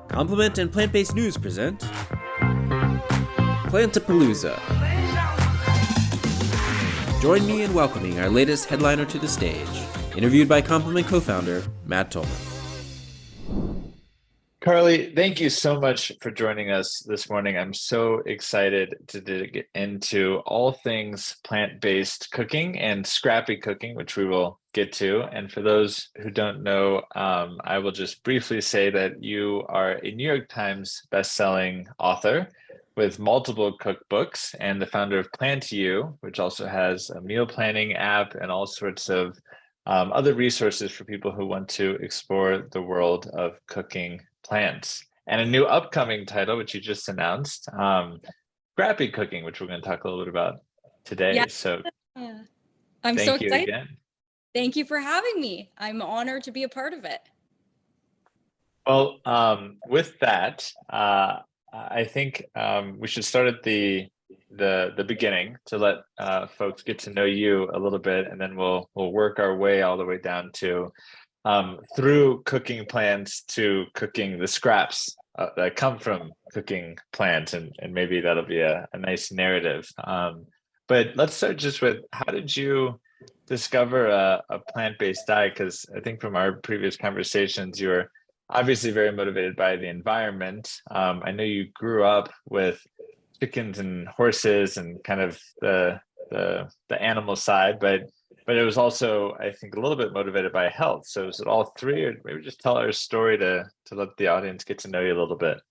Compliment and Plant-Based News present Plantapalooza. Join me in welcoming our latest headliner to the stage, interviewed by Compliment co-founder Matt Tolman. Carleigh, thank you so much for joining us this morning. I'm so excited to dig into all things plant-based cooking and scrappy cooking, which we will get to. And for those who don't know, I will just briefly say that you are a New York Times bestselling author with multiple cookbooks and the founder of PlantYou, which also has a meal planning app and all sorts of other resources for people who want to explore the world of cooking plants. And a new upcoming title, which you just announced, scrappy cooking, which we're going to talk a little bit about today. Yeah. So I'm so thank you excited. again. Thank you for having me. I'm honored to be a part of it. Well, with that, I think we should start at the beginning to let folks get to know you a little bit, and then we'll work our way all the way down to through cooking plants to cooking the scraps that come from cooking plants, and maybe that'll be a nice narrative. But let's start just with, how did you discover a plant-based diet? Because I think from our previous conversations, you were obviously very motivated by the environment. I know you grew up with chickens and horses and kind of the animal side, but it was also, I think, a little bit motivated by health. So is it all three, or maybe just tell our story to let the audience get to know you a little bit?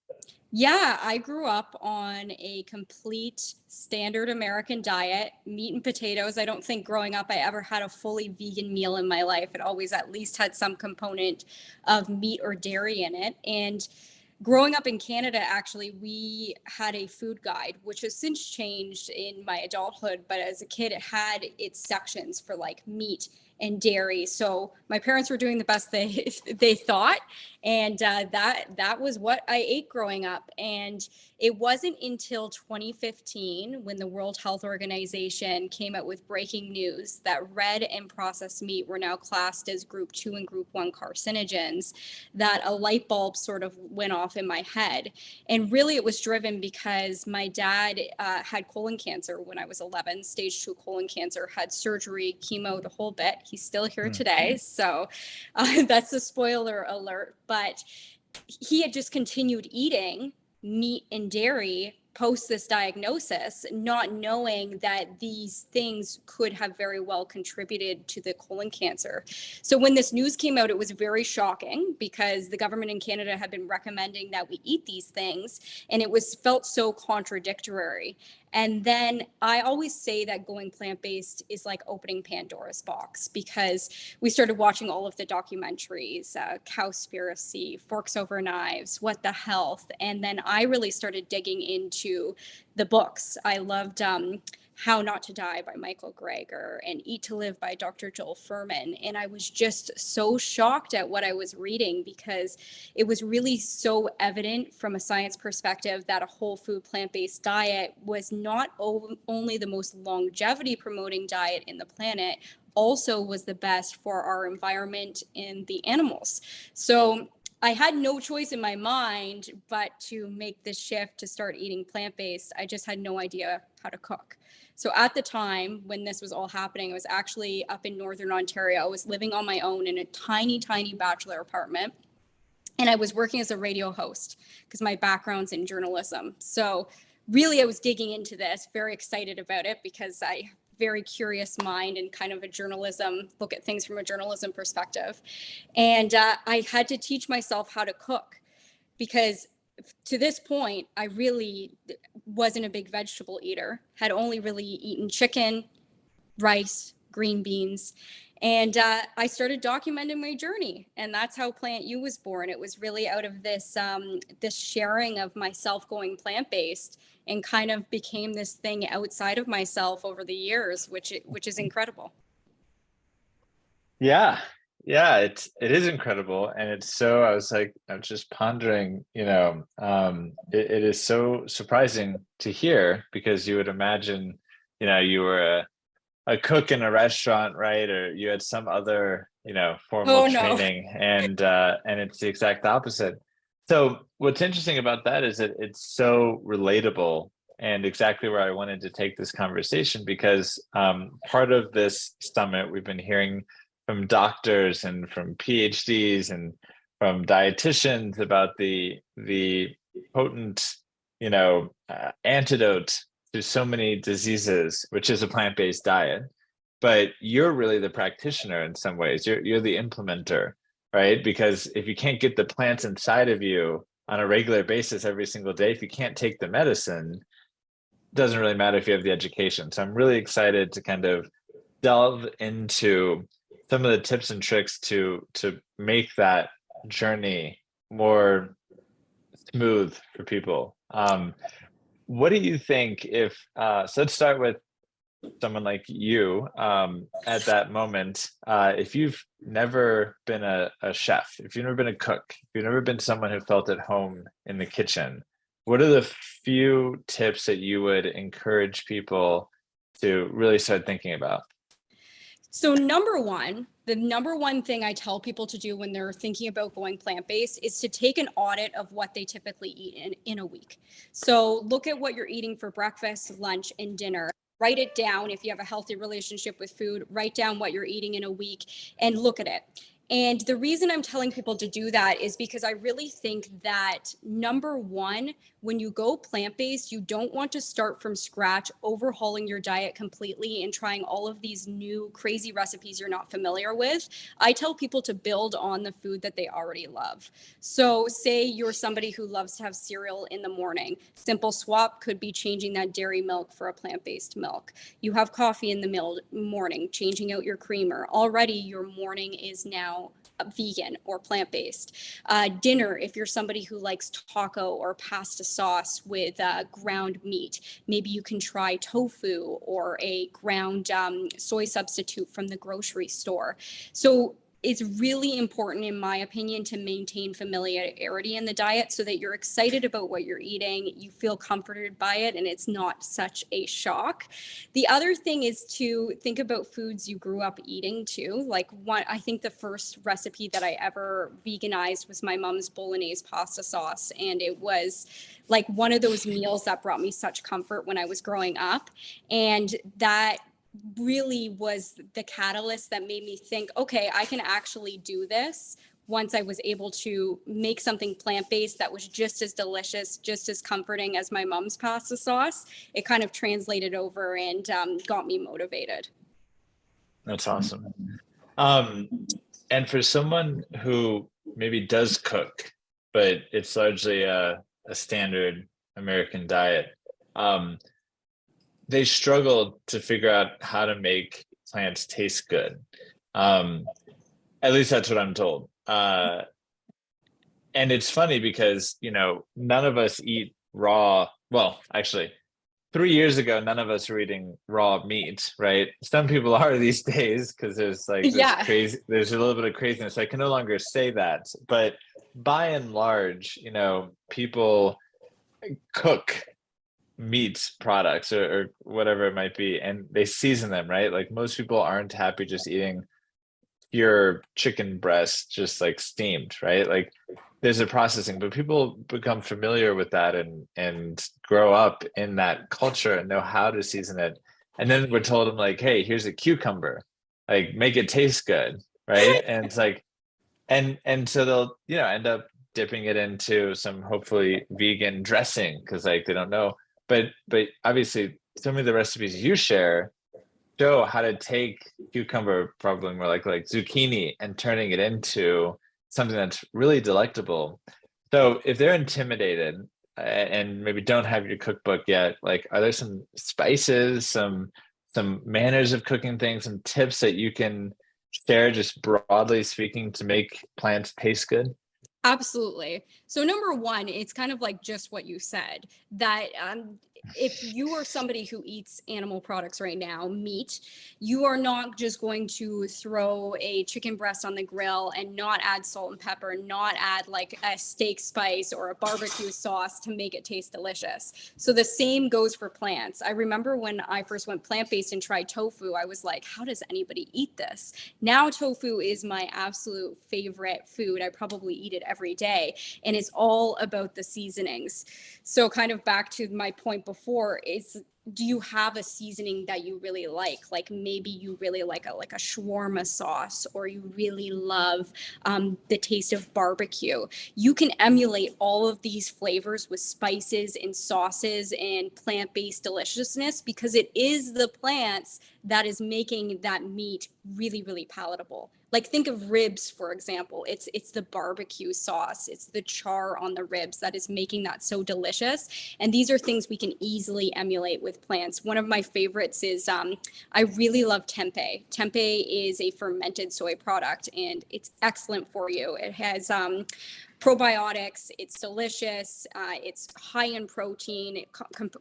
Yeah, I grew up on a complete standard American diet, meat and potatoes. I don't think growing up I ever had a fully vegan meal in my life. It always at least had some component of meat or dairy in it. And growing up in Canada, actually, we had a food guide, which has since changed in my adulthood. But as a kid, it had its sections for like meat and dairy. So my parents were doing the best they thought, and that was what I ate growing up. And it wasn't until 2015, when the World Health Organization came out with breaking news that red and processed meat were now classed as group 2 and group 1 carcinogens, that a light bulb sort of went off in my head. And really it was driven because my dad had colon cancer when I was 11, stage 2 colon cancer, had surgery, chemo, the whole bit. He's still here today. So that's a spoiler alert. But he had just continued eating meat and dairy post this diagnosis, not knowing that these things could have very well contributed to the colon cancer. So when this news came out, it was very shocking because the government in Canada had been recommending that we eat these things, and it was felt so contradictory. And then I always say that going plant-based is like opening Pandora's box, because we started watching all of the documentaries, Cowspiracy, Forks Over Knives, What the Health. And then I really started digging into the books. I loved How Not to Die by Michael Greger and Eat to Live by Dr. Joel Fuhrman. And I was just so shocked at what I was reading, because it was really so evident from a science perspective that a whole food plant-based diet was not only the most longevity promoting diet in the planet, also was the best for our environment and the animals. So I had no choice in my mind but to make this shift to start eating plant-based. I just had no idea how to cook. So at the time when this was all happening, I was actually up in Northern Ontario. I was living on my own in a tiny, tiny bachelor apartment. And I was working as a radio host because my background's in journalism. So really I was digging into this, very excited about it, because I have a very curious mind and kind of look at things from a journalism perspective. And I had to teach myself how to cook, because to this point, I really wasn't a big vegetable eater, had only really eaten chicken, rice, green beans. And I started documenting my journey, and that's how PlantYou was born. It was really out of this this sharing of myself going plant-based, and kind of became this thing outside of myself over the years, which is incredible. Yeah, it is incredible, and it's so. I was just pondering. It is so surprising to hear, because you would imagine, you were a cook in a restaurant, right? Or you had some other formal Oh no. training, and it's the exact opposite. So what's interesting about that is that it's so relatable, and exactly where I wanted to take this conversation, because part of this summit, we've been hearing from doctors and from PhDs and from dietitians about the potent, antidote to so many diseases, which is a plant-based diet. But you're really the practitioner in some ways. You're the implementer, right? Because if you can't get the plants inside of you on a regular basis every single day, if you can't take the medicine, it doesn't really matter if you have the education. So I'm really excited to kind of delve into some of the tips and tricks to make that journey more smooth for people. What do you think if so let's start with someone like you, at that moment, if you've never been a chef, if you've never been a cook, if you've never been someone who felt at home in the kitchen, what are the few tips that you would encourage people to really start thinking about? So the number one thing I tell people to do when they're thinking about going plant-based is to take an audit of what they typically eat in a week. So look at what you're eating for breakfast, lunch, and dinner. Write it down. If you have a healthy relationship with food, write down what you're eating in a week and look at it. And the reason I'm telling people to do that is because I really think that, number one, when you go plant-based, you don't want to start from scratch, overhauling your diet completely and trying all of these new crazy recipes you're not familiar with. I tell people to build on the food that they already love. So say you're somebody who loves to have cereal in the morning. Simple swap could be changing that dairy milk for a plant-based milk. You have coffee in the morning, changing out your creamer. Already your morning is now vegan or plant-based. Dinner, if you're somebody who likes taco or pasta sauce with ground meat, maybe you can try tofu or a ground soy substitute from the grocery store. So it's really important, in my opinion, to maintain familiarity in the diet so that you're excited about what you're eating, you feel comforted by it, and it's not such a shock. The other thing is to think about foods you grew up eating too. I think the first recipe that I ever veganized was my mom's bolognese pasta sauce. And it was like one of those meals that brought me such comfort when I was growing up. And that really was the catalyst that made me think, okay, I can actually do this. Once I was able to make something plant-based that was just as delicious, just as comforting as my mom's pasta sauce, it kind of translated over and got me motivated. That's awesome. And for someone who maybe does cook, but it's largely a standard American diet, they struggle to figure out how to make plants taste good. At least that's what I'm told. And it's funny because, none of us eat raw. Well, actually, 3 years ago, none of us were eating raw meat, right? Some people are these days because there's there's a little bit of craziness. I can no longer say that. But by and large, people cook meat products or whatever it might be, and they season them, right? Like most people aren't happy just eating pure chicken breast, just like steamed, right? Like there's a processing, but people become familiar with that and grow up in that culture and know how to season it. And then we're told them like, hey, here's a cucumber, like make it taste good, right? And it's like, and so they'll end up dipping it into some hopefully vegan dressing because like they don't know. But obviously some of the recipes you share show how to take cucumber, probably more like zucchini, and turning it into something that's really delectable. So if they're intimidated and maybe don't have your cookbook yet, like are there some spices, some manners of cooking things, some tips that you can share just broadly speaking to make plants taste good? Absolutely. So number one, it's kind of like just what you said, that if you are somebody who eats animal products right now, meat, you are not just going to throw a chicken breast on the grill and not add salt and pepper, not add like a steak spice or a barbecue sauce to make it taste delicious. So the same goes for plants. I remember when I first went plant-based and tried tofu, I was like, how does anybody eat this? Now tofu is my absolute favorite food. I probably eat it every day, and it's all about the seasonings. So kind of back to my point before is, do you have a seasoning that you really like? Like maybe you really like a shawarma sauce, or you really love the taste of barbecue. You can emulate all of these flavors with spices and sauces and plant-based deliciousness, because it is the plants that is making that meat really, really palatable. Like think of ribs, for example. It's the barbecue sauce, it's the char on the ribs that is making that so delicious. And these are things we can easily emulate with plants. One of my favorites is I really love tempeh. Tempeh is a fermented soy product, and it's excellent for you. It has probiotics, it's delicious, it's high in protein,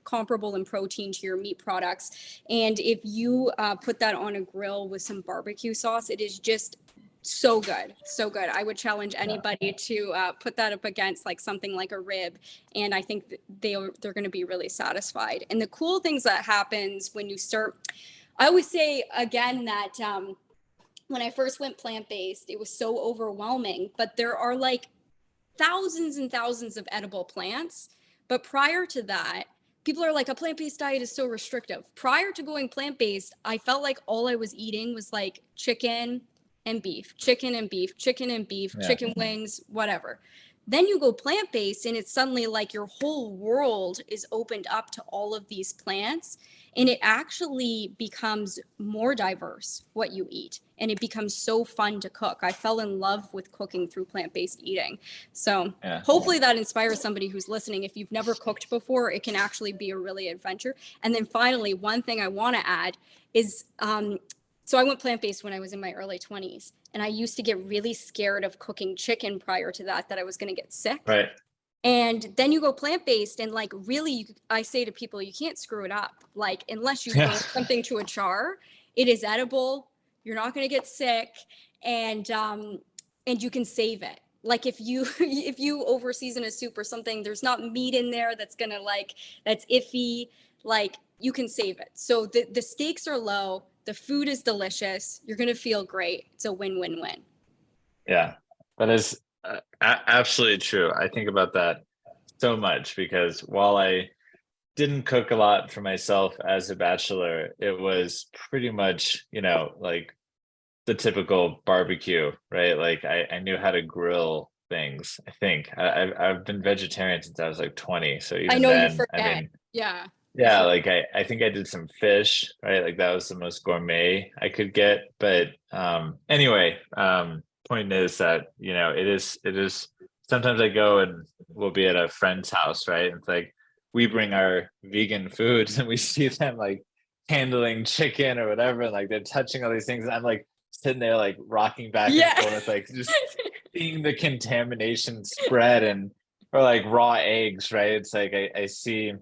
comparable in protein to your meat products. And if you put that on a grill with some barbecue sauce, it is just so good, so good. I would challenge anybody to put that up against like something like a rib, and I think they're going to be really satisfied. And the cool things that happens when you start, I always say again that when I first went plant-based, it was so overwhelming, but there are like thousands and thousands of edible plants. But prior to that, people are like, a plant-based diet is so restrictive. Prior to going plant-based, I felt like all I was eating was like chicken and beef, chicken and beef, chicken and beef, chicken wings, whatever. Then you go plant-based, and it's suddenly like your whole world is opened up to all of these plants, and it actually becomes more diverse what you eat, and it becomes so fun to cook. I fell in love with cooking through plant-based eating. So hopefully that inspires somebody who's listening. If you've never cooked before, it can actually be a really adventure. And then finally, one thing I want to add is, so I went plant-based when I was in my early 20s, and I used to get really scared of cooking chicken prior to that I was going to get sick. Right. And then you go plant-based, and like really, I say to people, you can't screw it up. Like unless you burn something to a char, it is edible. You're not going to get sick, and you can save it. Like if you over season a soup or something, there's not meat in there that's gonna that's iffy. Like you can save it. So the stakes are low. The food is delicious. You're gonna feel great. It's a win-win-win. Yeah, that is absolutely true. I think about that so much, because while I didn't cook a lot for myself as a bachelor, it was pretty much, like the typical barbecue, right? Like I knew how to grill things. I think I've been vegetarian since I was like 20. So even I know then, you forget. I mean, Yeah, like I think I did some fish, right? Like that was the most gourmet I could get. But anyway, point is that, it is sometimes I go and we'll be at a friend's house, right? It's like we bring our vegan foods and we see them like handling chicken or whatever, and like they're touching all these things, and I'm like sitting there like rocking back and forth, like just seeing the contamination spread. And or like raw eggs, right? It's like I see,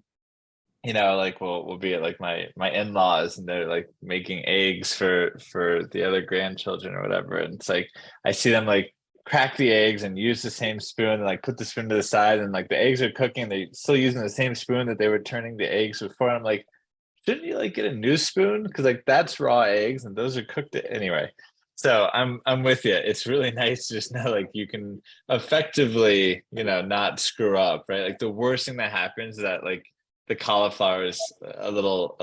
like we'll be at like my in-laws, and they're like making eggs for the other grandchildren or whatever, and it's like I see them like crack the eggs and use the same spoon, and like put the spoon to the side, and like the eggs are cooking, they still using the same spoon that they were turning the eggs before. I'm like, shouldn't you like get a new spoon, because like that's raw eggs and those are cooked anyway. So I'm with you. It's really nice to just know like you can effectively, not screw up, right? Like the worst thing that happens is that like the cauliflower is a little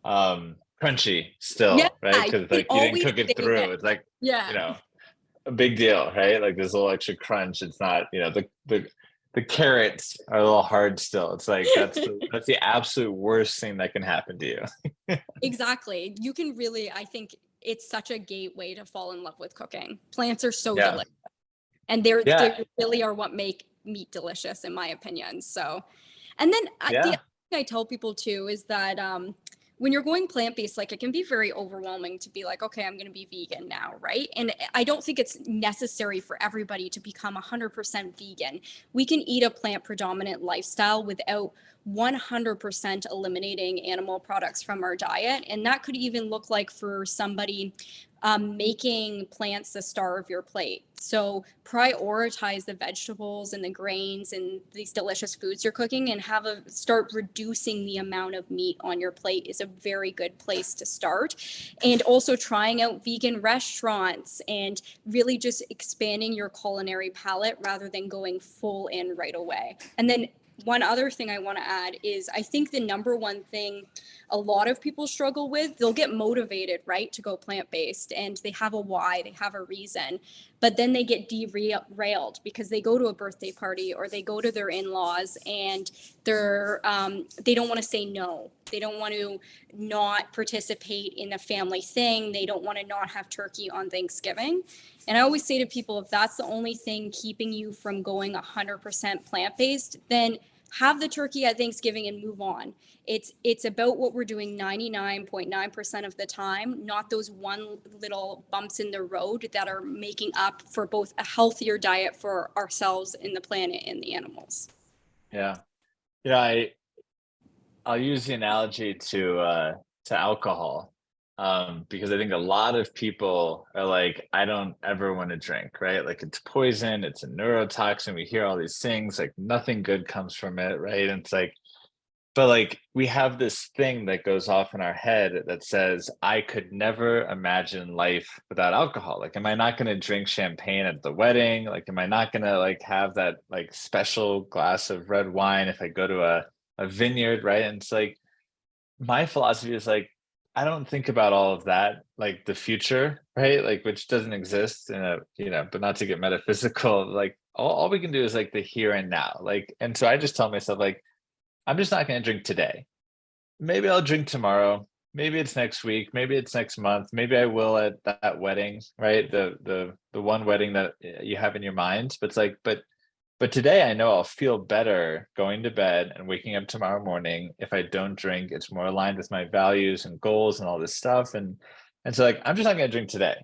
crunchy still, right? Because like you didn't cook it through. It's like, a big deal, right? Like there's a little extra crunch. It's not, the carrots are a little hard still. It's like that's the absolute worst thing that can happen to you. Exactly. You can really, I think it's such a gateway to fall in love with cooking. Plants are so delicious, and they really are what make meat delicious, in my opinion. So, and then the other thing I tell people too is that when you're going plant-based, like it can be very overwhelming to be like, okay, I'm going to be vegan now, right? And I don't think it's necessary for everybody to become 100% vegan. We can eat a plant predominant lifestyle without 100% eliminating animal products from our diet. And that could even look like for somebody making plants the star of your plate. So prioritize the vegetables and the grains and these delicious foods you're cooking, and start reducing the amount of meat on your plate is a very good place to start. And also trying out vegan restaurants and really just expanding your culinary palette rather than going full in right away. And then one other thing I want to add is I think the number one thing a lot of people struggle with, they'll get motivated, right, to go plant-based, and they have a why, they have a reason, but then they get derailed because they go to a birthday party or they go to their in-laws and they don't want to say no. They don't want to not participate in a family thing. They don't want to not have turkey on Thanksgiving. And I always say to people, if that's the only thing keeping you from going 100% plant-based, then have the turkey at Thanksgiving and move on. It's about what we're doing 99.9% of the time, not those one little bumps in the road that are making up for both a healthier diet for ourselves and the planet and the animals. Yeah. I'll use the analogy to alcohol, because I think a lot of people are like, I don't ever want to drink, right? Like it's poison, it's a neurotoxin. We hear all these things, like nothing good comes from it, right? And it's like, but like we have this thing that goes off in our head that says, I could never imagine life without alcohol. Like, am I not going to drink champagne at the wedding? Like, am I not going to like have that like special glass of red wine if I go to a vineyard, right? And it's like, my philosophy is like, I don't think about all of that, like the future, right? Like, which doesn't exist in but not to get metaphysical, like all we can do is like the here and now. Like, and so I just tell myself, like, I'm just not going to drink today. Maybe I'll drink tomorrow. Maybe it's next week. Maybe it's next month. Maybe I will at that wedding, right? The one wedding that you have in your mind. But it's like, but today I know I'll feel better going to bed and waking up tomorrow morning if I don't drink. It's more aligned with my values and goals and all this stuff. And so like, I'm just not going to drink today.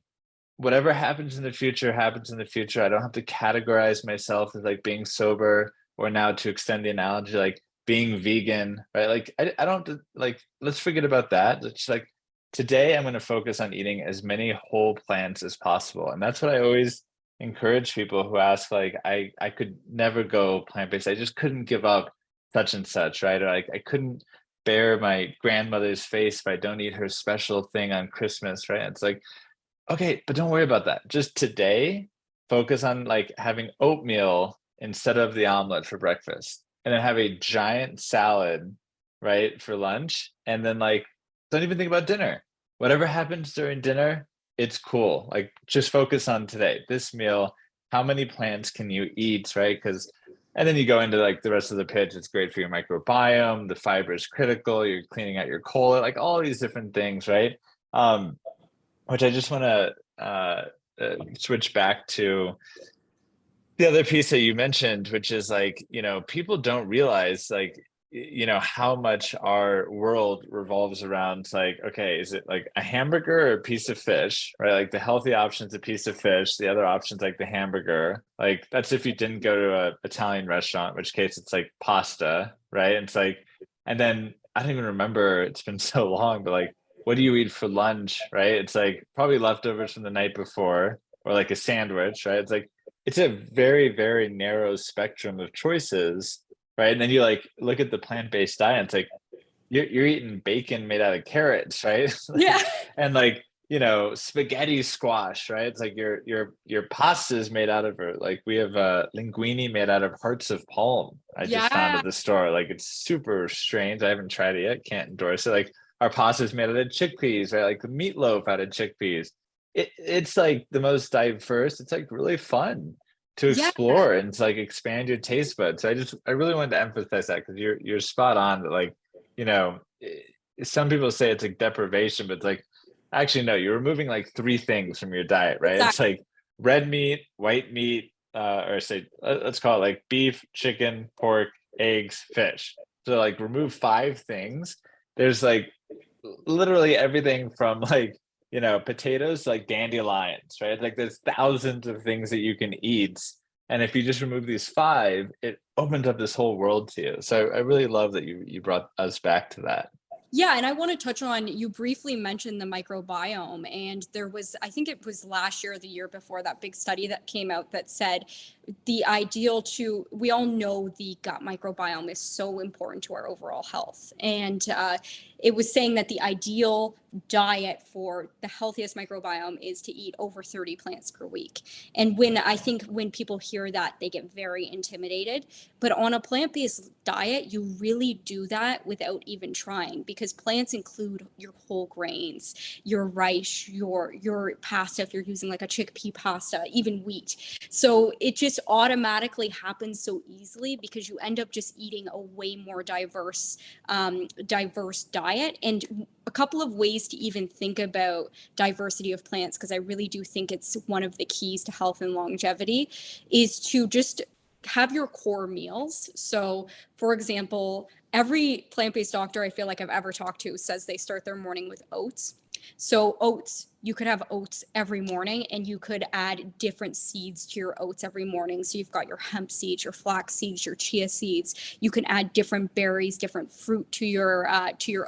Whatever happens in the future happens in the future. I don't have to categorize myself as like being sober, or now to extend the analogy, like being vegan, right? Like I don't like, let's forget about that. It's like, today I'm going to focus on eating as many whole plants as possible. And that's what I always encourage people who ask, like, I could never go plant-based. I just couldn't give up such and such, right? Or like I couldn't bear my grandmother's face if I don't eat her special thing on Christmas, right? It's like, okay, but don't worry about that. Just today, focus on like having oatmeal instead of the omelet for breakfast, and then have a giant salad, right, for lunch. And then like, don't even think about dinner. Whatever happens during dinner, it's cool. Like, just focus on today, this meal. How many plants can you eat, right? Because, and then you go into like the rest of the pitch. It's great for your microbiome. The fiber is critical. You're cleaning out your colon, like all these different things, right? Which I just want to switch back to the other piece that you mentioned, which is like, people don't realize like, how much our world revolves around like, okay, is it like a hamburger or a piece of fish, right? Like the healthy option's a piece of fish. The other option's like the hamburger. Like that's if you didn't go to an Italian restaurant, in which case it's like pasta, right? And it's like, and then I don't even remember, it's been so long, but like, what do you eat for lunch, right? It's like probably leftovers from the night before, or like a sandwich, right? It's like, it's a very, very narrow spectrum of choices, right? And then you like look at the plant-based diet, it's like you're eating bacon made out of carrots, right? Yeah. And like, spaghetti squash, right? It's like your pasta is made out of, like we have linguine made out of hearts of palm. I just found at the store. Like it's super strange. I haven't tried it yet. Can't endorse it. Like our pasta is made out of chickpeas, right? Like the meatloaf out of chickpeas. It's like the most diverse. It's like really fun to explore, and it's like expand your taste buds. So I really wanted to emphasize that, because you're spot on that, like, some people say it's like deprivation, but it's like, actually no, you're removing like 3 things from your diet, right? Exactly. It's like red meat, white meat, or say let's call it like beef, chicken, pork, eggs, fish. So like remove 5 things. There's like literally everything from like, potatoes to like dandelions, right? Like there's thousands of things that you can eat. And if you just remove these five, it opens up this whole world to you. So I really love that you brought us back to that. Yeah, and I want to touch on, you briefly mentioned the microbiome, and there was, I think it was last year or the year before, that big study that came out that said we all know the gut microbiome is so important to our overall health. And it was saying that the ideal diet for the healthiest microbiome is to eat over 30 plants per week. And when people hear that, they get very intimidated. But on a plant-based diet, you really do that without even trying, because plants include your whole grains, your rice, your pasta, if you're using like a chickpea pasta, even wheat. So it just automatically happens so easily because you end up just eating a way more diverse diet. And a couple of ways to even think about diversity of plants, because I really do think it's one of the keys to health and longevity, is to just have your core meals. So, for example, every plant-based doctor I feel like I've ever talked to says they start their morning with oats. So oats, you could have oats every morning, and you could add different seeds to your oats every morning. So you've got your hemp seeds, your flax seeds, your chia seeds. You can add different berries, different fruit to your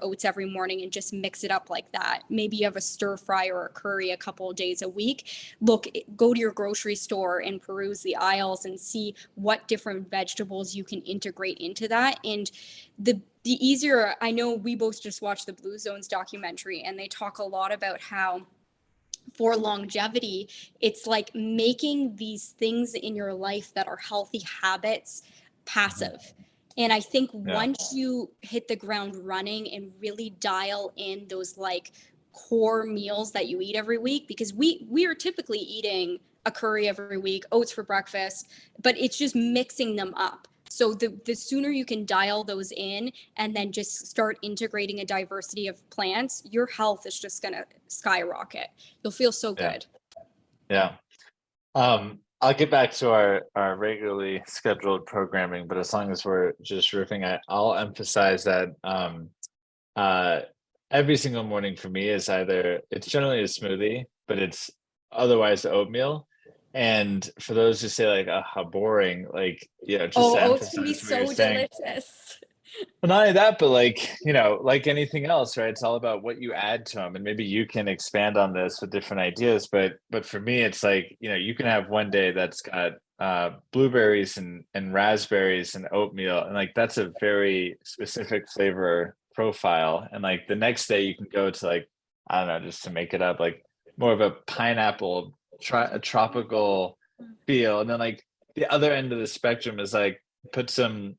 oats every morning, and just mix it up like that. Maybe you have a stir fry or a curry a couple of days a week. Go to your grocery store and peruse the aisles and see what different vegetables you can integrate into that. And the easier, I know we both just watched the Blue Zones documentary, and they talk a lot about how for longevity, it's like making these things in your life that are healthy habits passive. And I think once you hit the ground running and really dial in those like core meals that you eat every week, because we are typically eating a curry every week, oats for breakfast, but it's just mixing them up. So the sooner you can dial those in and then just start integrating a diversity of plants, your health is just going to skyrocket. You'll feel so good. Yeah. I'll get back to our regularly scheduled programming, but as long as we're just riffing, I'll emphasize that every single morning for me is it's generally a smoothie, but it's otherwise oatmeal. And for those who say like, oh, how boring, like, just to oats can be emphasize what you're so saying. delicious. Well, not only that, but like, like anything else, right? It's all about what you add to them. And maybe you can expand on this with different ideas. But for me, it's like, you can have one day that's got blueberries and raspberries and oatmeal. And like, that's a very specific flavor profile. And like the next day you can go to like, I don't know, just to make it up, like more of a pineapple, a tropical feel. And then like the other end of the spectrum is like, put some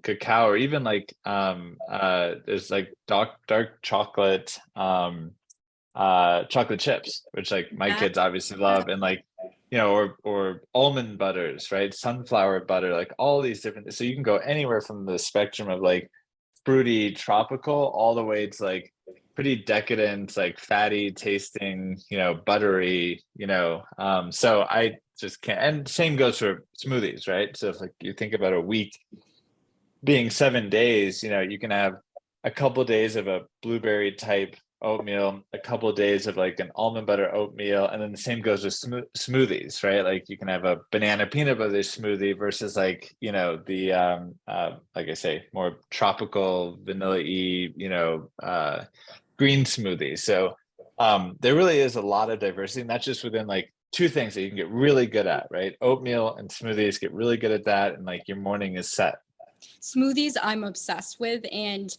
cacao, or even like there's like dark chocolate chocolate chips, which like my kids obviously love, and like or almond butters, right? Sunflower butter, like all these different, so you can go anywhere from the spectrum of like fruity tropical all the way to like pretty decadent, like fatty tasting, buttery, so I just can't. And same goes for smoothies, right? So if like you think about a week being 7 days, you can have a couple of days of a blueberry type oatmeal, a couple of days of like an almond butter oatmeal, and then the same goes with smoothies, right? Like you can have a banana peanut butter smoothie versus like the like I say, more tropical vanilla-y green smoothie. So there really is a lot of diversity, and that's just within like two things that you can get really good at, right? Oatmeal and smoothies, get really good at that, and like your morning is set. Smoothies I'm obsessed with, and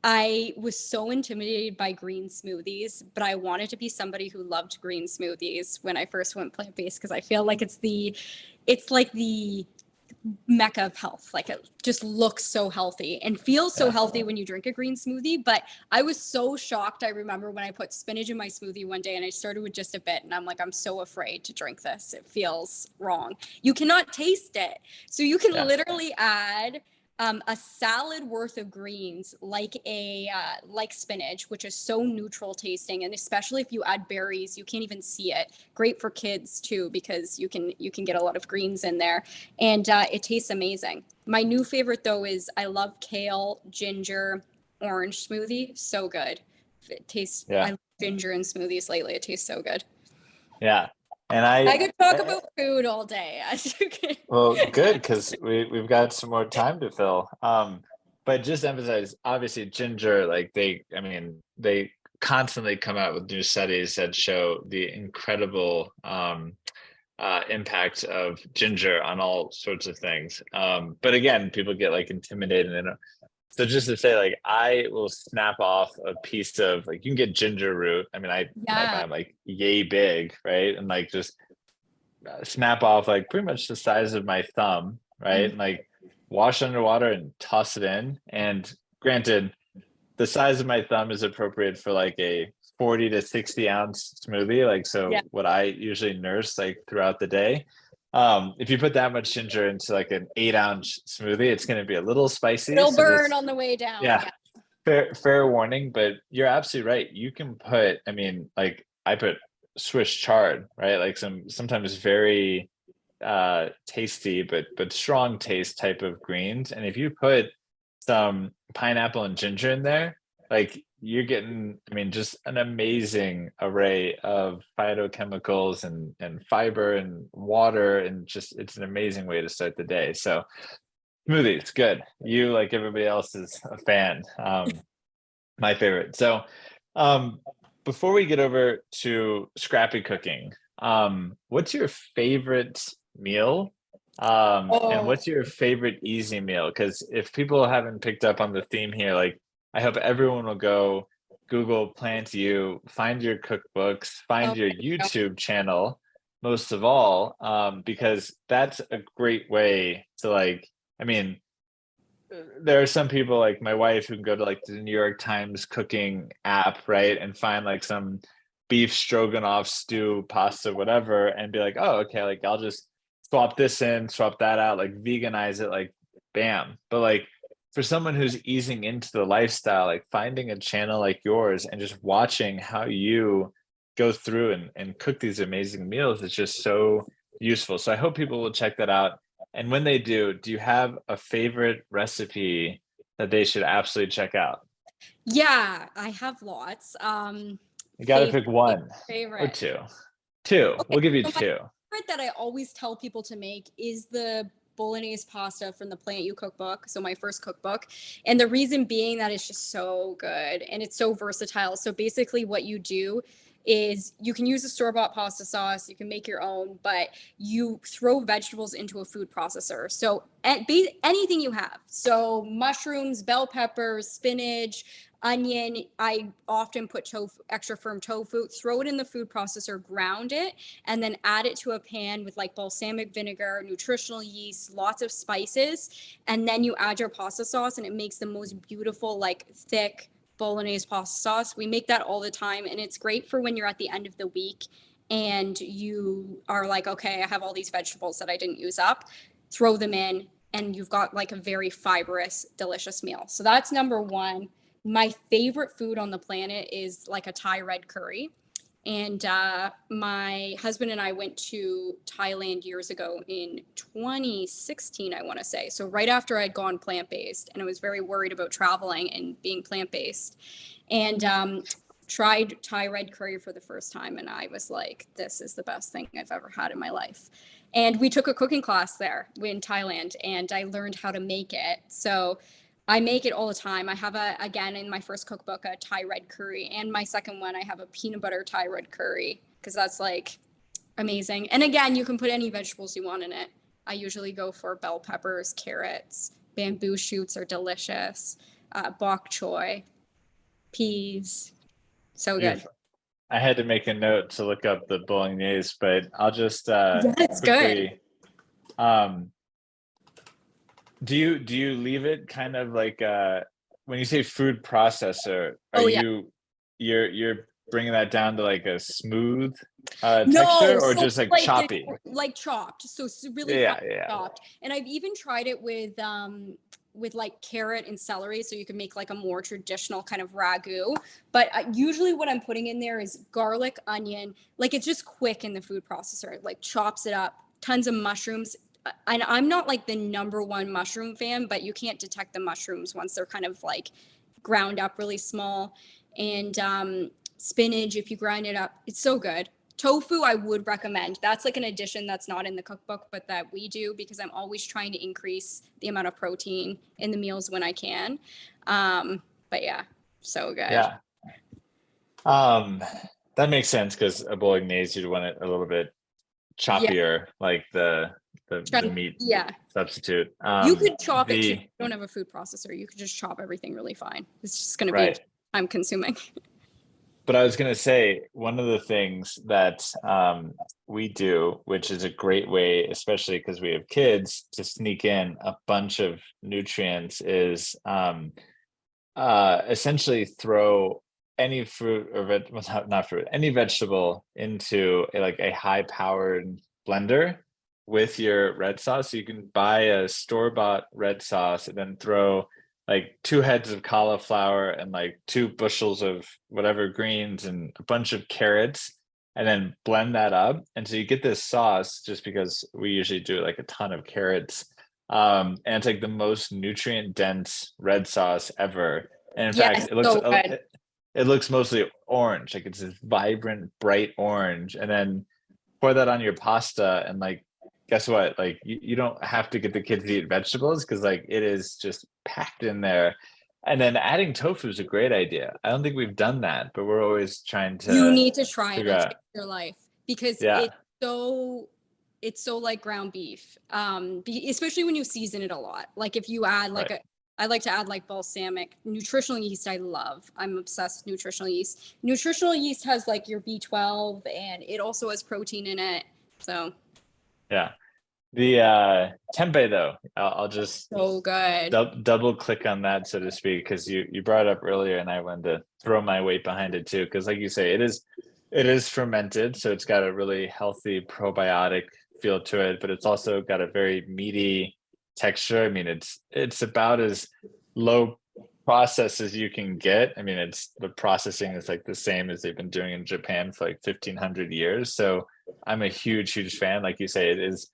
I was so intimidated by green smoothies, but I wanted to be somebody who loved green smoothies when I first went plant-based, because I feel like it's like the mecca of health. Like it just looks so healthy and feels so healthy when you drink a green smoothie. But I was so shocked. I remember when I put spinach in my smoothie one day, and I started with just a bit, and I'm like, I'm so afraid to drink this. It feels wrong. You cannot taste it. So you can literally add a salad worth of greens, like like spinach, which is so neutral tasting, and especially if you add berries, you can't even see it. Great for kids too, because you can get a lot of greens in there, and it tastes amazing. My new favorite though is I love kale, ginger, orange smoothie. So good. It tastes, Yeah. I love ginger in smoothies lately. It tastes so good. Yeah. And I could talk about food all day, as you can. well, good, because we've got some more time to fill. But just emphasize, obviously, ginger, like they constantly come out with new studies that show the incredible impact of ginger on all sorts of things. But again, people get like intimidated. And so just to say, like, I will snap off a piece of, like, you can get ginger root. I mean, I Yeah. find like yay big, right? And like just snap off like pretty much the size of my thumb, right? And like wash underwater and toss it in. And granted, the size of my thumb is appropriate for like a 40 to 60 ounce smoothie. Like, so Yeah. what I usually nurse like throughout the day. If you put that much ginger into like an 8-ounce smoothie, it's going to be a little spicy. It'll So burn just, on the way down. yeah, fair warning. But you're absolutely right. You can put, I mean, like I put Swiss chard, right? Like sometimes very tasty but strong taste type of greens. And if you put some pineapple and ginger in there, like you're getting, I mean, just an amazing array of phytochemicals and fiber and water, and just it's an amazing way to start the day. So smoothies, good. You, like everybody else, is a fan. My favorite. So before we get over to scrappy cooking, what's your favorite meal? And what's your favorite easy meal? Because if people haven't picked up on the theme here, like I hope everyone will go Google PlantYou, find your cookbooks, find your YouTube channel, most of all, because that's a great way to, like, I mean, there are some people like my wife who can go to like the New York Times cooking app, right, and find like some beef stroganoff stew, pasta, whatever, and be like, oh, okay, like I'll just swap this in, swap that out, like veganize it, like bam. But like for someone who's easing into the lifestyle, like finding a channel like yours and just watching how you go through and cook these amazing meals is just so useful. So I hope people will check that out. And when they do you have a favorite recipe that they should absolutely check out? Yeah, I have lots. You got to pick one or favorite. two. Two. Okay, We'll give you so my two. favorite that I always tell people to make is the bolognese pasta from the PlantYou cookbook. So my first cookbook. And the reason being that it's just so good and it's so versatile. So basically what you do is you can use a store-bought pasta sauce, you can make your own, but you throw vegetables into a food processor. So anything you have. So mushrooms, bell peppers, spinach, onion. I often put tofu, extra firm tofu, throw it in the food processor, ground it, and then add it to a pan with like balsamic vinegar, nutritional yeast, lots of spices. And then you add your pasta sauce and it makes the most beautiful, like thick bolognese pasta sauce. We make that all the time. And it's great for when you're at the end of the week and you are like, okay, I have all these vegetables that I didn't use up, throw them in, and you've got like a very fibrous, delicious meal. So that's number one. My favorite food on the planet is like a Thai red curry. And my husband and I went to Thailand years ago in 2016, I want to say. So right after I'd gone plant-based, and I was very worried about traveling and being plant-based, and tried Thai red curry for the first time. And I was like, this is the best thing I've ever had in my life. And we took a cooking class there in Thailand, and I learned how to make it. So I make it all the time. I have again, in my first cookbook, a Thai red curry. And my second one, I have a peanut butter Thai red curry, because that's like amazing. And again, you can put any vegetables you want in it. I usually go for bell peppers, carrots, bamboo shoots are delicious, bok choy, peas. So good. I had to make a note to look up the bolognese, but I'll just Yeah, it's quickly, good. Do you leave it kind of like when you say food processor, are you're bringing that down to like a smooth texture, or so just like choppy? Like chopped. So really chopped. And I've even tried it with like carrot and celery, so you can make like a more traditional kind of ragu. But usually what I'm putting in there is garlic, onion. Like it's just quick in the food processor. It like chops it up. Tons of mushrooms. And I'm not like the number one mushroom fan, but you can't detect the mushrooms once they're kind of like ground up really small. and spinach, if you grind it up, it's so good. Tofu, I would recommend. That's like an addition that's not in the cookbook, but that we do because I'm always trying to increase the amount of protein in the meals when I can. But yeah, so good. Yeah. That makes sense because a bolognese, you'd want it a little bit choppier, like the meat substitute. You could chop it too. You don't have a food processor. You could just chop everything really fine. It's just going to be time consuming. But I was going to say, one of the things that we do, which is a great way, especially because we have kids, to sneak in a bunch of nutrients is essentially throw any fruit or not fruit, any vegetable into a high-powered blender with your red sauce. So you can buy a store-bought red sauce and then throw like 2 heads of cauliflower and like 2 bushels of whatever greens and a bunch of carrots, and then blend that up. And so you get this sauce, just because we usually do like a ton of carrots. And it's like the most nutrient dense red sauce ever. And in fact, it looks mostly orange, like it's this vibrant, bright orange. And then pour that on your pasta, and like, guess what? Like you don't have to get the kids to eat vegetables because like it is just packed in there. And then adding tofu is a great idea. I don't think we've done that, but we're always trying to. You need to try it. It'll change your life because it's so like ground beef. Especially when you season it a lot. Like if you add I like to add like balsamic. Nutritional yeast I love. I'm obsessed with nutritional yeast. Nutritional yeast has like your B12 and it also has protein in it. So yeah. The tempeh though, I'll just so good. Double click on that, so to speak, because you brought it up earlier and I wanted to throw my weight behind it too, because like you say, it is fermented, so it's got a really healthy probiotic feel to it, but it's also got a very meaty texture. I mean, it's about as low process as you can get. I mean, the processing is like the same as they've been doing in Japan for like 1,500 years. So I'm a huge fan. Like you say, it is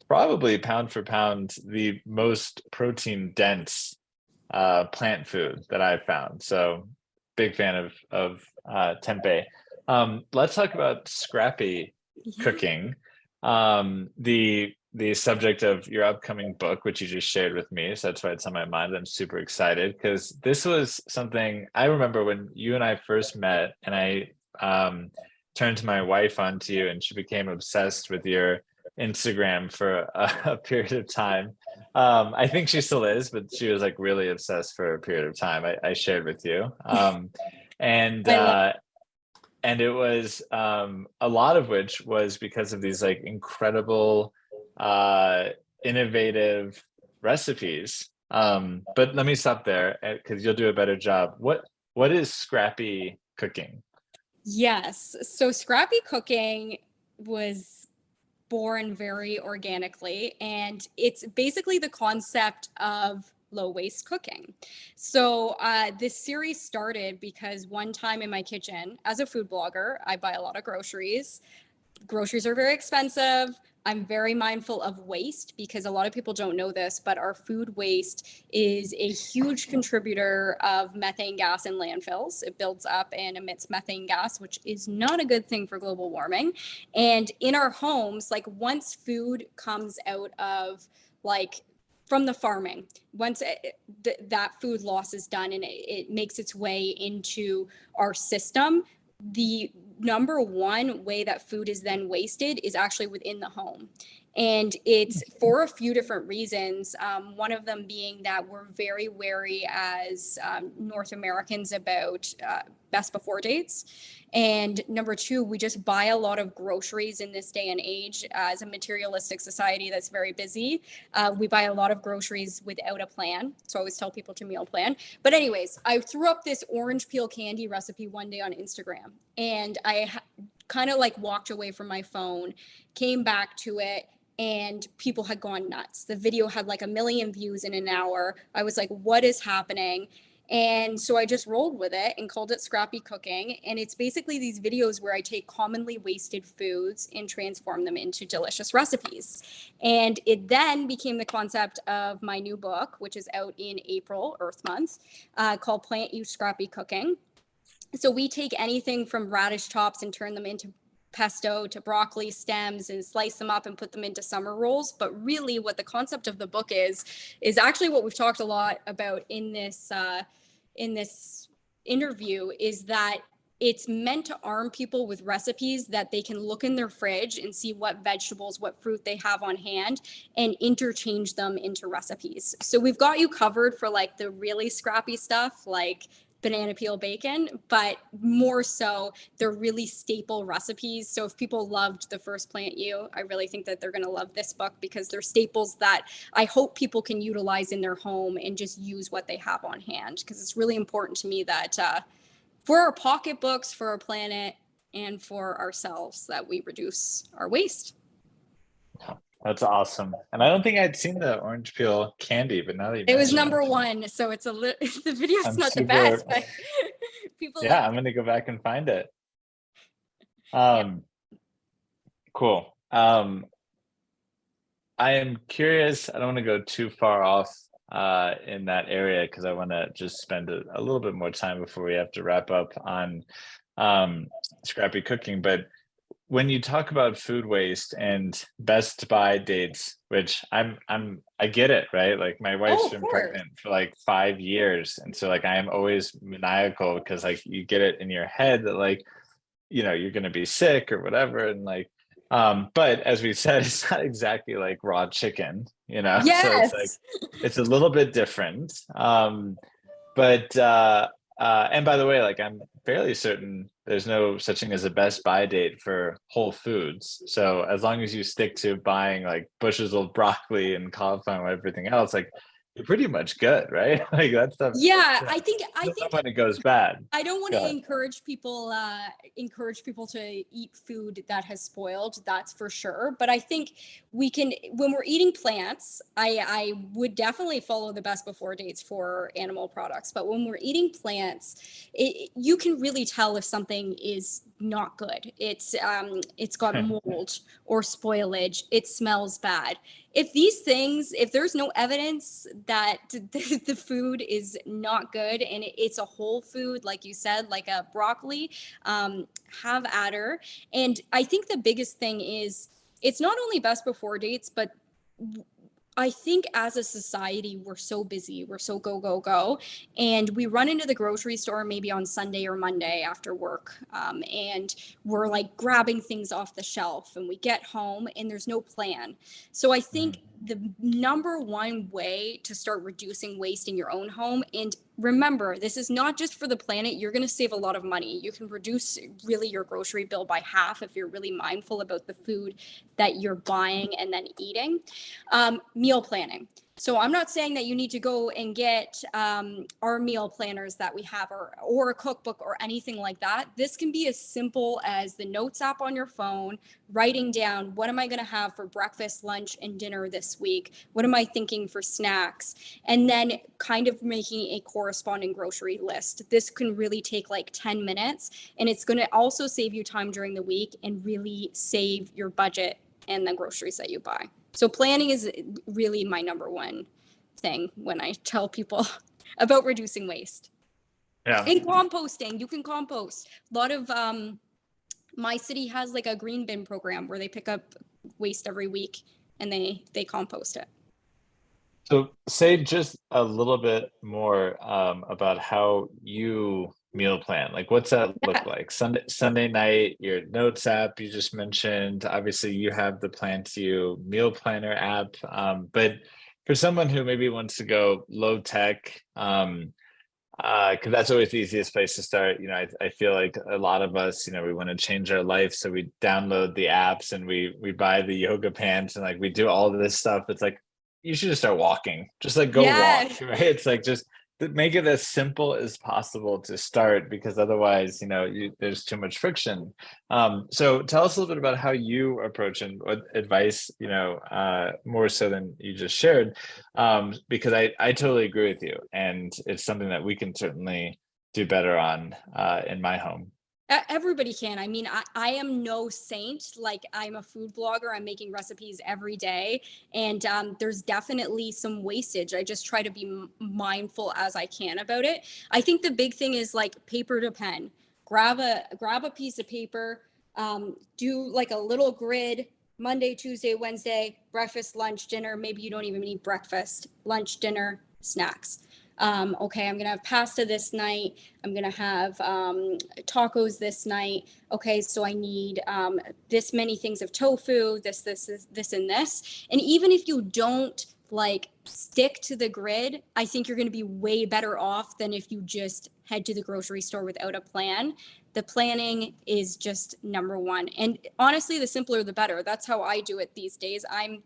probably pound for pound the most protein dense plant food that I've found. So big fan of tempeh. Let's talk about scrappy cooking. The subject of your upcoming book, which you just shared with me. So that's why it's on my mind. I'm super excited because this was something I remember when you and I first met, and I turned to my wife onto you, and she became obsessed with your Instagram for a period of time. I think she still is, but she was like really obsessed for a period of time. I shared with you. And it was a lot of which was because of these like incredible innovative recipes. But let me stop there because you'll do a better job. What is scrappy cooking? Yes. So scrappy cooking was born very organically, and it's basically the concept of low waste cooking. So this series started because one time in my kitchen, as a food blogger, I buy a lot of groceries. Groceries are very expensive. I'm very mindful of waste because a lot of people don't know this, but our food waste is a huge contributor of methane gas in landfills. It builds up and emits methane gas, which is not a good thing for global warming. And in our homes, like once food comes out of from the farming, once that food loss is done and it makes its way into our system, the number one way that food is then wasted is actually within the home. And it's for a few different reasons. One of them being that we're very wary as North Americans about best before dates. And number two, we just buy a lot of groceries in this day and age as a materialistic society that's very busy. We buy a lot of groceries without a plan. So I always tell people to meal plan. But anyways, I threw up this orange peel candy recipe one day on Instagram, and I kind of like walked away from my phone, came back to it, and people had gone nuts. The video had like 1 million views in an hour. I was like, what is happening? And so I just rolled with it and called it Scrappy Cooking. And it's basically these videos where I take commonly wasted foods and transform them into delicious recipes. And it then became the concept of my new book, which is out in April, Earth Month, called PlantYou Scrappy Cooking. So we take anything from radish tops and turn them into pesto to broccoli stems and slice them up and put them into summer rolls. But really what the concept of the book is actually what we've talked a lot about in this interview, is that it's meant to arm people with recipes that they can look in their fridge and see what vegetables, what fruit they have on hand and interchange them into recipes. So we've got you covered for like the really scrappy stuff, like banana peel bacon, but more so they're really staple recipes. So if people loved the first PlantYou, I really think that they're going to love this book, because they're staples that I hope people can utilize in their home and just use what they have on hand. Because it's really important to me that for our pocketbooks, for our planet, and for ourselves, that we reduce our waste. That's awesome. And I don't think I'd seen the orange peel candy, but now that you It was mention number one, so it's the video's I'm not the super- best, but people yeah, like I'm gonna go back and find it. Yeah. Cool. I am curious. I don't want to go too far off in that area, because I want to just spend a little bit more time before we have to wrap up on scrappy cooking. But when you talk about food waste and best buy dates, which I get it, right? Like my wife's of been course. pregnant for like 5 years, and so like I am always maniacal, because like you get it in your head that like, you know, you're going to be sick or whatever, and like but as we said, it's not exactly like raw chicken, you know. So it's like Yes. it's a little bit different. But and by the way, like I'm fairly certain there's no such thing as a best buy date for Whole Foods. So as long as you stick to buying like bushels of broccoli and cauliflower and everything else, like you're pretty much good, right? Like that stuff. Yeah, You know, I think when it goes bad. I don't want Go to ahead. encourage people to eat food that has spoiled, that's for sure. But I think we can, when we're eating plants, I would definitely follow the best before dates for animal products. But when we're eating plants, you can really tell if something is not good. It's got mold or spoilage. It smells bad. If there's no evidence that the food is not good and it's a whole food, like you said, like a broccoli, have at her. And I think the biggest thing is it's not only best before dates, but I think as a society, we're so busy, we're so go, go, go. And we run into the grocery store maybe on Sunday or Monday after work. And we're like grabbing things off the shelf, and we get home and there's no plan. So I think the number one way to start reducing waste in your own home, and remember, this is not just for the planet, you're going to save a lot of money. You can reduce really your grocery bill by half if you're really mindful about the food that you're buying and then eating. Meal planning. So I'm not saying that you need to go and get our meal planners that we have, or a cookbook or anything like that. This can be as simple as the notes app on your phone, writing down, what am I going to have for breakfast, lunch, and dinner this week? What am I thinking for snacks? And then kind of making a corresponding grocery list. This can really take like 10 minutes, and it's going to also save you time during the week and really save your budget and the groceries that you buy. So planning is really my number one thing when I tell people about reducing waste. Yeah. And composting, you can compost. A lot of my city has like a green bin program where they pick up waste every week and they compost it. So say just a little bit more about how you meal plan. Like what's that look like? Sunday night, your notes app you just mentioned. Obviously you have the PlantYou meal planner app. But for someone who maybe wants to go low tech, because that's always the easiest place to start. You know, I feel like a lot of us, you know, we want to change our life, so we download the apps and we buy the yoga pants and like we do all this stuff. It's like you should just start walking. Just like go walk, right? It's like just make it as simple as possible to start, because otherwise, you know, there's too much friction. So tell us a little bit about how you approach and what advice, you know, more so than you just shared, because I totally agree with you, and it's something that we can certainly do better on in my home. Everybody can. I mean, I am no saint. Like, I'm a food blogger. I'm making recipes every day. And there's definitely some wastage. I just try to be mindful as I can about it. I think the big thing is like paper to pen. grab a piece of paper, do like a little grid, Monday, Tuesday, Wednesday, breakfast, lunch, dinner. Maybe you don't even eat breakfast, lunch, dinner, snacks. Okay, I'm gonna have pasta this night. I'm gonna have tacos this night. Okay, so I need this many things of tofu, this, and this. And even if you don't like stick to the grid, I think you're gonna be way better off than if you just head to the grocery store without a plan. The planning is just number one. And honestly, the simpler the better. That's how I do it these days. I'm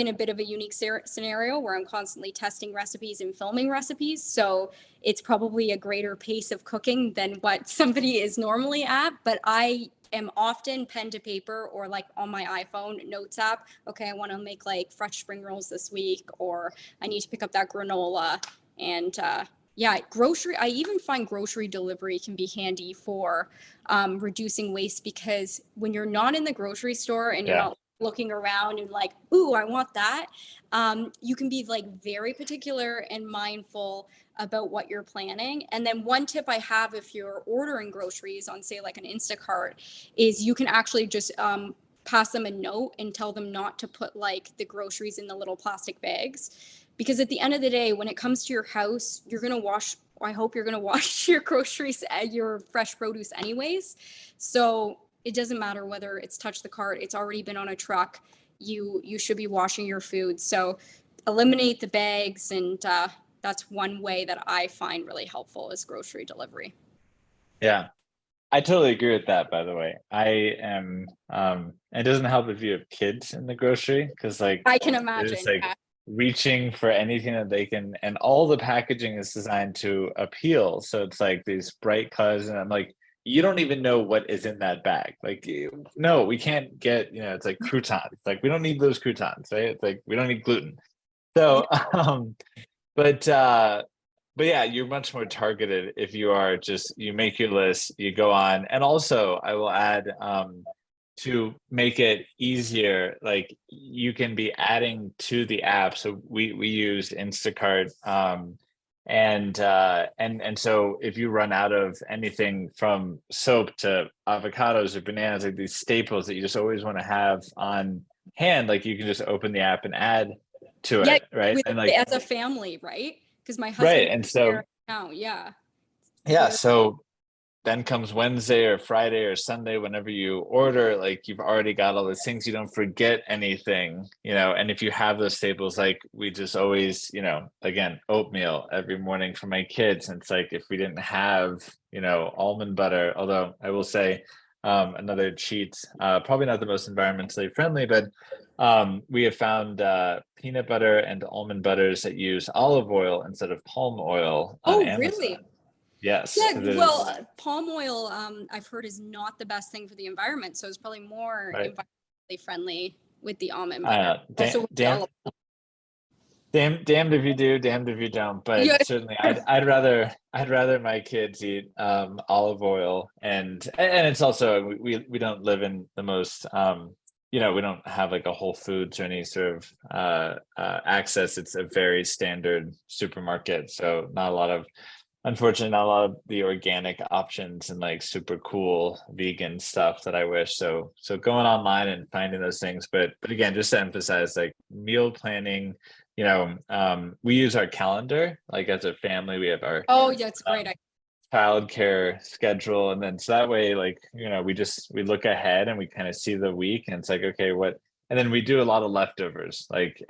in a bit of a unique scenario where I'm constantly testing recipes and filming recipes. So it's probably a greater pace of cooking than what somebody is normally at. But I am often pen to paper or like on my iPhone notes app. Okay, I want to make like fresh spring rolls this week, or I need to pick up that granola. And yeah, I even find grocery delivery can be handy for reducing waste, because when you're not in the grocery store and you're not looking around and like, ooh, I want that. You can be like very particular and mindful about what you're planning. And then one tip I have, if you're ordering groceries on, say, like an Instacart, is you can actually just pass them a note and tell them not to put like the groceries in the little plastic bags. Because at the end of the day, when it comes to your house, I hope you're going to wash your groceries, your fresh produce anyways. So it doesn't matter whether it's touched the cart, it's already been on a truck. You should be washing your food. So eliminate the bags, and that's one way that I find really helpful is grocery delivery. Yeah, I totally agree with that, by the way. I am it doesn't help if you have kids in the grocery, because like I can they're imagine. just like reaching for anything that they can, and all the packaging is designed to appeal. So it's like these bright colors, and I'm like, you don't even know what is in that bag. Like, no, we can't get, it's like croutons. Like, we don't need those croutons, right? It's like, we don't need gluten. So, but yeah, you're much more targeted if you are just, you make your list, you go on. And also I will add, to make it easier, like you can be adding to the app. So we use Instacart, and so if you run out of anything from soap to avocados or bananas, like these staples that you just always want to have on hand, like you can just open the app and add to it, right? And like as a family, right? Because my husband, right, and so so then comes Wednesday or Friday or Sunday, whenever you order, like you've already got all those things, you don't forget anything, and if you have those staples, like we just always, again, oatmeal every morning for my kids. And it's like, if we didn't have, almond butter, although I will say, another cheat, probably not the most environmentally friendly, but we have found peanut butter and almond butters that use olive oil instead of palm oil on Amazon. Really? Yes. Yeah, well, palm oil, I've heard, is not the best thing for the environment. So it's probably more environmentally friendly with the almond butter. Damned if you do, damned if you don't. But certainly, I'd rather my kids eat olive oil, and it's also, we don't live in the most we don't have like a Whole Foods or any sort of access. It's a very standard supermarket, so unfortunately, not a lot of the organic options and like super cool vegan stuff that I wish. So going online and finding those things. But again, just to emphasize, like meal planning, we use our calendar, like as a family, we have our it's great. childcare schedule. And then so that way, like, we look ahead and we kind of see the week, and it's like, okay, and then we do a lot of leftovers, like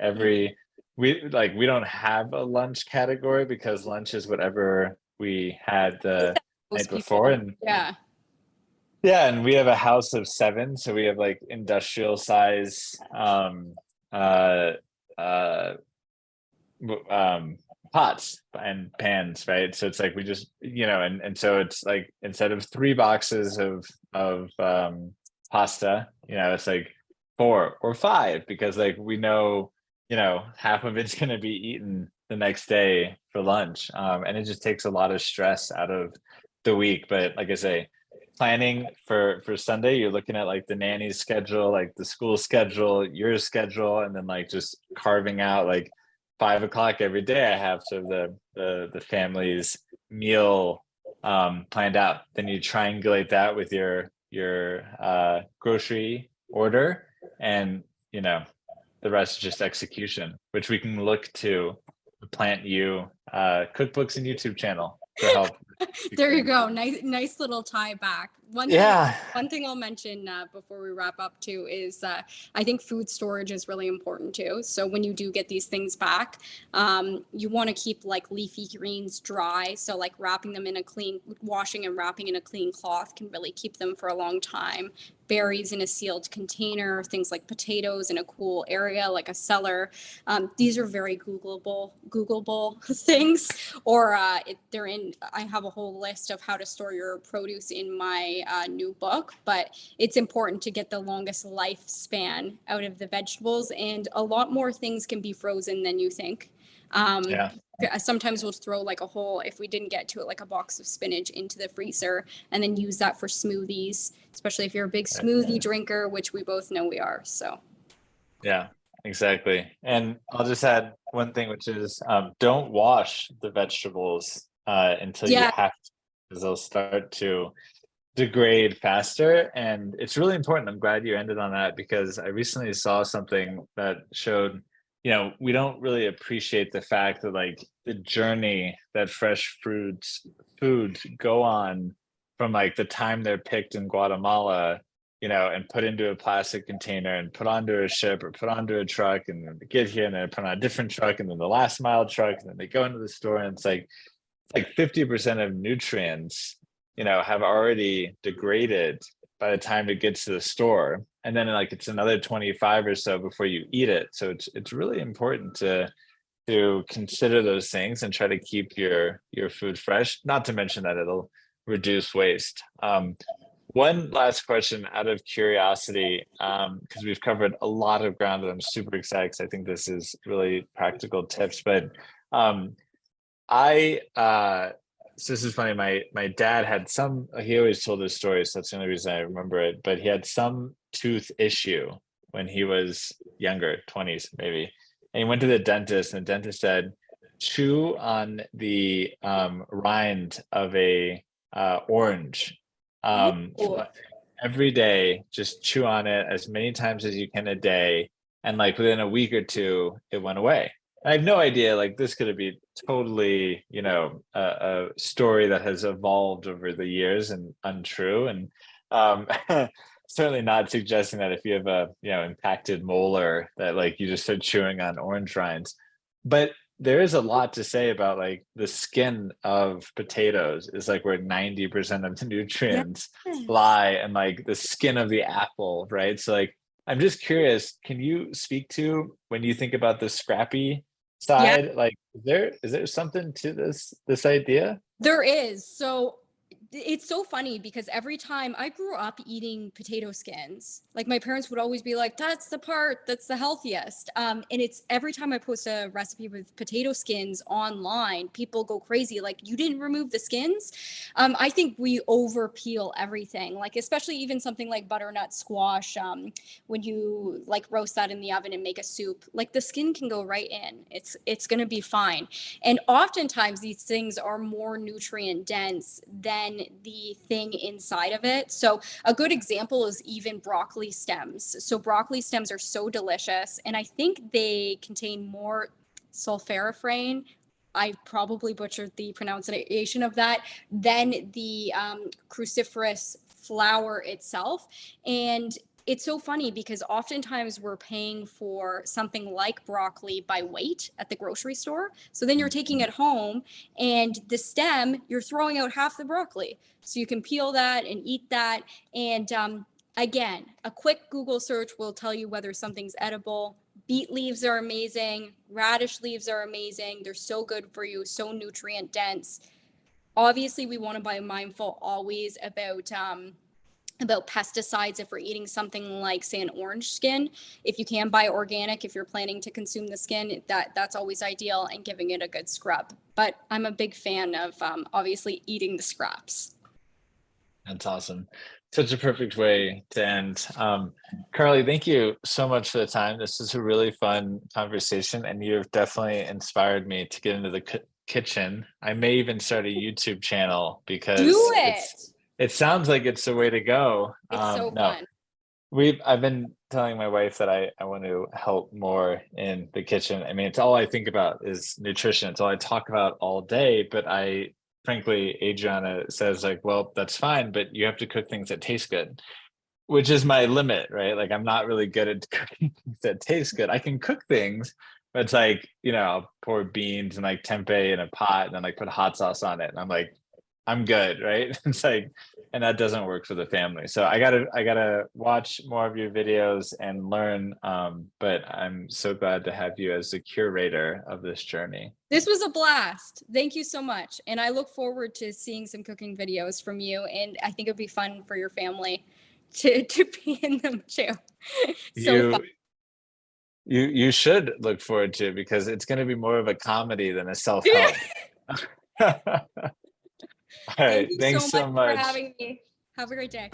we don't have a lunch category, because lunch is whatever we had the night before. And and we have a house of 7, so we have like industrial size pots and pans, right? So it's like we just, and so it's like, instead of 3 boxes of pasta, it's like 4 or 5, because like we know, half of it's going to be eaten the next day for lunch. And it just takes a lot of stress out of the week. But like I say, planning for Sunday, you're looking at like the nanny's schedule, like the school schedule, your schedule, and then like just carving out like 5 o'clock every day. I have sort of the family's meal planned out. Then you triangulate that with your grocery order, and the rest is just execution, which we can look to the PlantYou cookbooks and YouTube channel for help. There you go. Nice little tie back. One thing I'll mention before we wrap up too is I think food storage is really important too. So when you do get these things back, you want to keep like leafy greens dry. So like washing and wrapping in a clean cloth can really keep them for a long time. Berries in a sealed container, things like potatoes in a cool area like a cellar. These are very Googleable things. Or I have a whole list of how to store your produce in my new book, but it's important to get the longest lifespan out of the vegetables, and a lot more things can be frozen than you think. Sometimes we'll throw like if we didn't get to it, like a box of spinach into the freezer and then use that for smoothies, especially if you're a big smoothie drinker, which we both know we are. So yeah, exactly. And I'll just add one thing, which is don't wash the vegetables until you have to, because they'll start to degrade faster. And it's really important. I'm glad you ended on that, because I recently saw something that showed we don't really appreciate the fact that like the journey that fresh foods go on from like the time they're picked in Guatemala, and put into a plastic container and put onto a ship or put onto a truck, and then they get here and then put on a different truck, and then the last mile truck, and then they go into the store, and it's like 50% of nutrients, have already degraded by the time it gets to the store. And then like it's another 25 or so before you eat it. So it's really important to consider those things and try to keep your food fresh, not to mention that it'll reduce waste. One last question out of curiosity, because we've covered a lot of ground and I'm super excited because I think this is really practical tips, but so this is funny. My dad had he always told this story, so that's the only reason I remember it, but he had some tooth issue when he was younger, 20s maybe. And he went to the dentist, and the dentist said, chew on the rind of a orange. Every day, just chew on it as many times as you can a day. And like within a week or two, it went away. I have no idea, like this could be totally, a story that has evolved over the years and untrue. And certainly not suggesting that if you have a, impacted molar that like you just start chewing on orange rinds. But there is a lot to say about like the skin of potatoes is like where 90% of the nutrients lie, and like the skin of the apple, right? So like, I'm just curious, can you speak to, when you think about the scrappy side, like is there something to this idea? There is. So it's so funny because every time I grew up eating potato skins, like my parents would always be like, that's the part that's the healthiest. And it's every time I post a recipe with potato skins online, people go crazy. Like, you didn't remove the skins. I think we over peel everything, like especially even something like butternut squash. When you like roast that in the oven and make a soup, like the skin can go right in. It's going to be fine. And oftentimes these things are more nutrient dense than the thing inside of it. So a good example is even broccoli stems. So broccoli stems are so delicious, and I think they contain more sulforaphane, I probably butchered the pronunciation of that, than the cruciferous flower itself. And it's so funny because oftentimes we're paying for something like broccoli by weight at the grocery store. So then you're taking it home, and the stem, you're throwing out half the broccoli. So you can peel that and eat that. And again, a quick Google search will tell you whether something's edible. Beet leaves are amazing. Radish leaves are amazing. They're so good for you, so nutrient dense. Obviously, we want to be mindful always about pesticides if we're eating something like, say, an orange skin. If you can buy organic, if you're planning to consume the skin, that's always ideal, and giving it a good scrub. But I'm a big fan of obviously eating the scraps. That's awesome. Such a perfect way to end. Carleigh, thank you so much for the time. This is a really fun conversation, and you've definitely inspired me to get into the kitchen. I may even start a YouTube channel because Do it. it sounds like it's the way to go. It's so No, fun. I've been telling my wife that I want to help more in the kitchen. I mean, it's all I think about is nutrition. It's all I talk about all day. But frankly, Adriana says like, well, that's fine, but you have to cook things that taste good, which is my limit, right? Like I'm not really good at cooking things that taste good. I can cook things, but it's like, I'll pour beans and like tempeh in a pot and then like put hot sauce on it. And I'm like, I'm good, right? It's like, and that doesn't work for the family. So I gotta watch more of your videos and learn. But I'm so glad to have you as the curator of this journey. This was a blast. Thank you so much. And I look forward to seeing some cooking videos from you. And I think it'd be fun for your family to be in them too. So fun. You should look forward to it because it's going to be more of a comedy than a self-help. All right. Thank you Thanks so much. for having me. Have a great day.